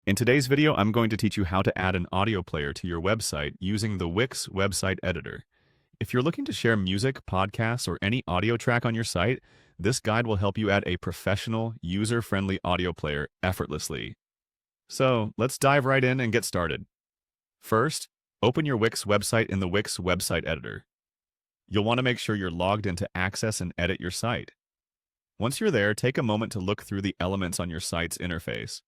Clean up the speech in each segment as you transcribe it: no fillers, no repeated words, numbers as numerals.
In today's video, I'm going to teach you how to add an audio player to your website using the Wix website editor. If you're looking to share music, podcasts, or any audio track on your site, this guide will help you add a professional, user-friendly audio player effortlessly. So let's dive right in and get started. First, open your Wix website in the Wix website editor. You'll want to make sure you're logged in to access and edit your site. Once you're there, take a moment to look through the elements on your site's interface.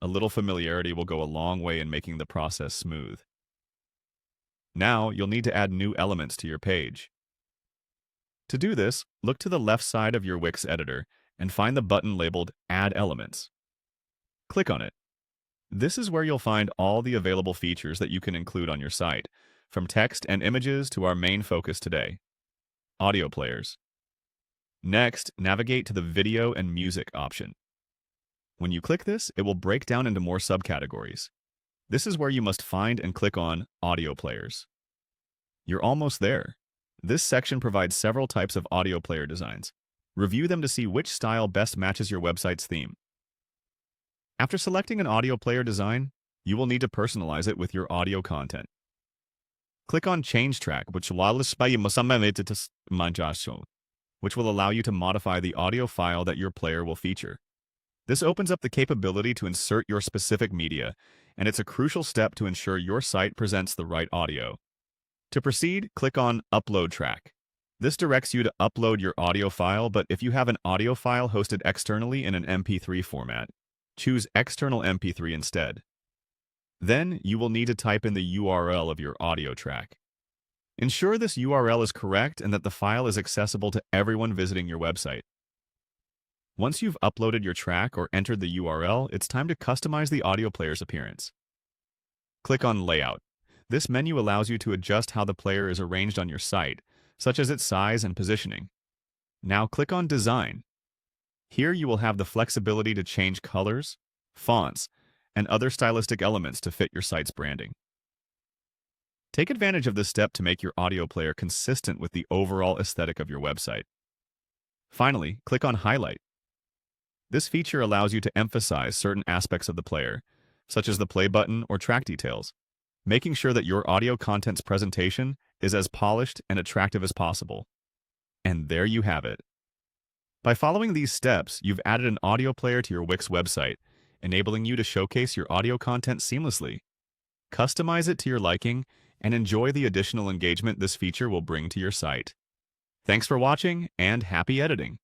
A little familiarity will go a long way in making the process smooth. Now, you'll need to add new elements to your page. To do this, look to the left side of your Wix editor and find the button labeled Add Elements. Click on it. This is where you'll find all the available features that you can include on your site, from text and images to our main focus today, audio players. Next, navigate to the Video and Music option. When you click this, it will break down into more subcategories. This is where you must find and click on Audio Players. You're almost there. This section provides several types of audio player designs. Review them to see which style best matches your website's theme. After selecting an audio player design, you will need to personalize it with your audio content. Click on Change Track, which will allow you to modify the audio file that your player will feature. This opens up the capability to insert your specific media, and it's a crucial step to ensure your site presents the right audio. To proceed, click on Upload Track. This directs you to upload your audio file, but if you have an audio file hosted externally in an MP3 format, choose External MP3 instead. Then, you will need to type in the URL of your audio track. Ensure this URL is correct and that the file is accessible to everyone visiting your website. Once you've uploaded your track or entered the URL, it's time to customize the audio player's appearance. Click on Layout. This menu allows you to adjust how the player is arranged on your site, such as its size and positioning. Now click on Design. Here you will have the flexibility to change colors, fonts, and other stylistic elements to fit your site's branding. Take advantage of this step to make your audio player consistent with the overall aesthetic of your website. Finally, click on Highlight. This feature allows you to emphasize certain aspects of the player, such as the play button or track details, making sure that your audio content's presentation is as polished and attractive as possible. And there you have it. By following these steps, you've added an audio player to your Wix website, enabling you to showcase your audio content seamlessly. Customize it to your liking and enjoy the additional engagement this feature will bring to your site. Thanks for watching, and happy editing!